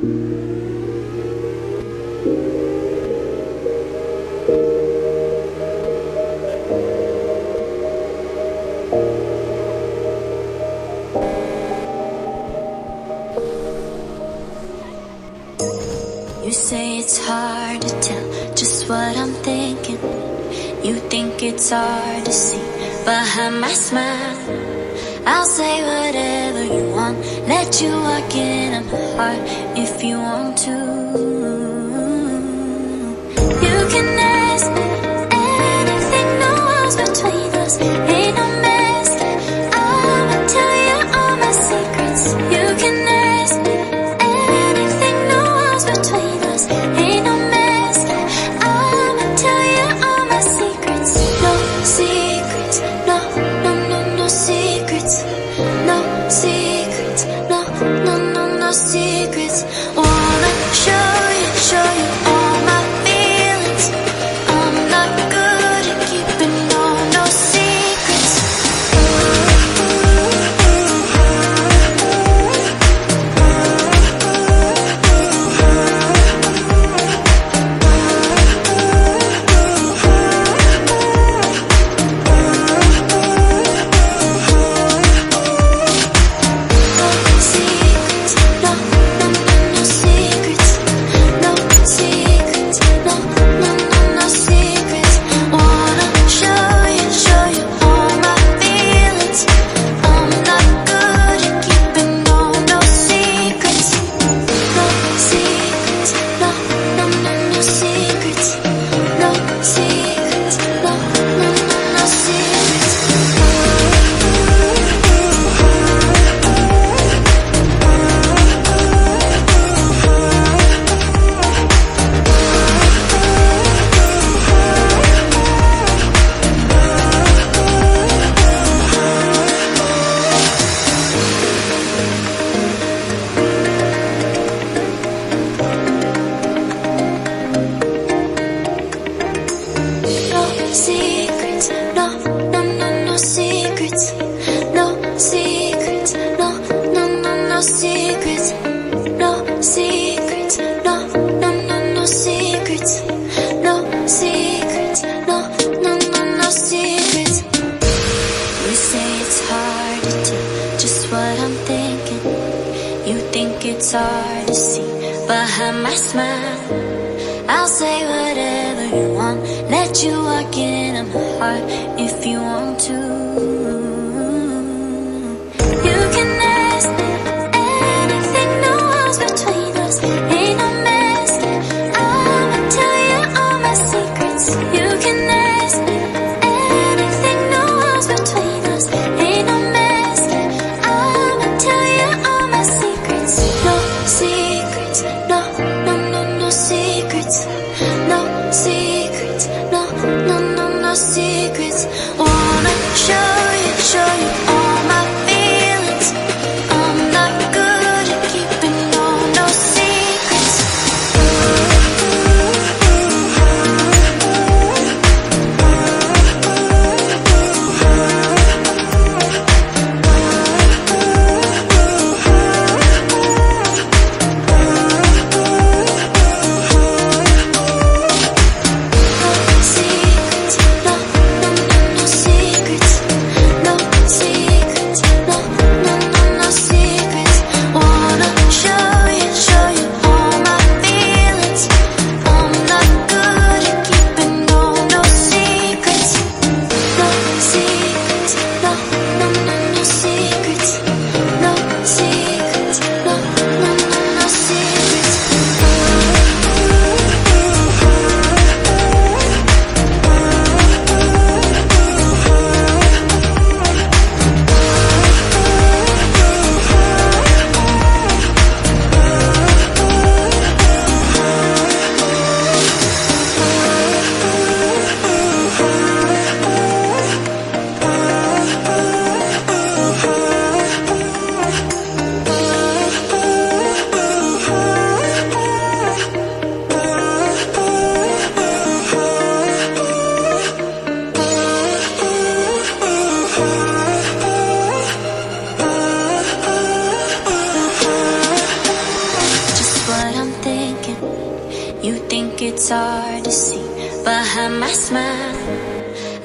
You say it's hard to tell just what I'm thinking. You think it's hard to see behind my smile. I'll say whatever you want, let you walk in my heart if you want to. You can ask me anything, no walls between us, ain't no mask. I'ma tell you all my secrets. You can ask me anything, no walls between us, ain't no mask. I'ma tell you all my secrets. No secrets, no, no, no, no secrets. No secrets, no, no, no, no secrets. Wanna show you all my feelings. I'm not good at keeping no secrets. It's hard to see behind my smile. I'll say whatever you want, let you walk in my heart if you want to. You can ask me anything, no walls between us, ain't no mask. I'ma tell you all my secrets. You can ask me anything, no walls between us, ain't no mask. I'ma tell you all my secrets. No secrets, no, no, no, no secrets. No secrets, no, no, no, no secrets. Wanna show you it's hard to see behind my smile.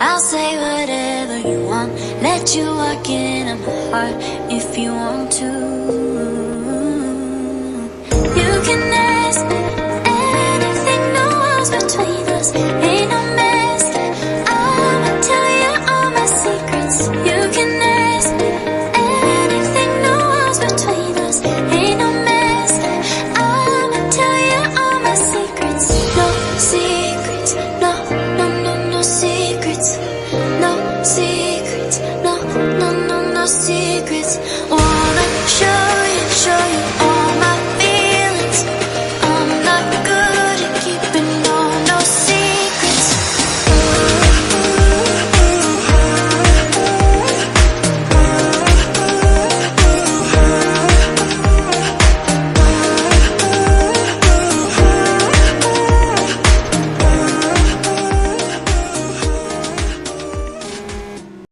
I'll say whatever you want, let you walk into my heart if you want to.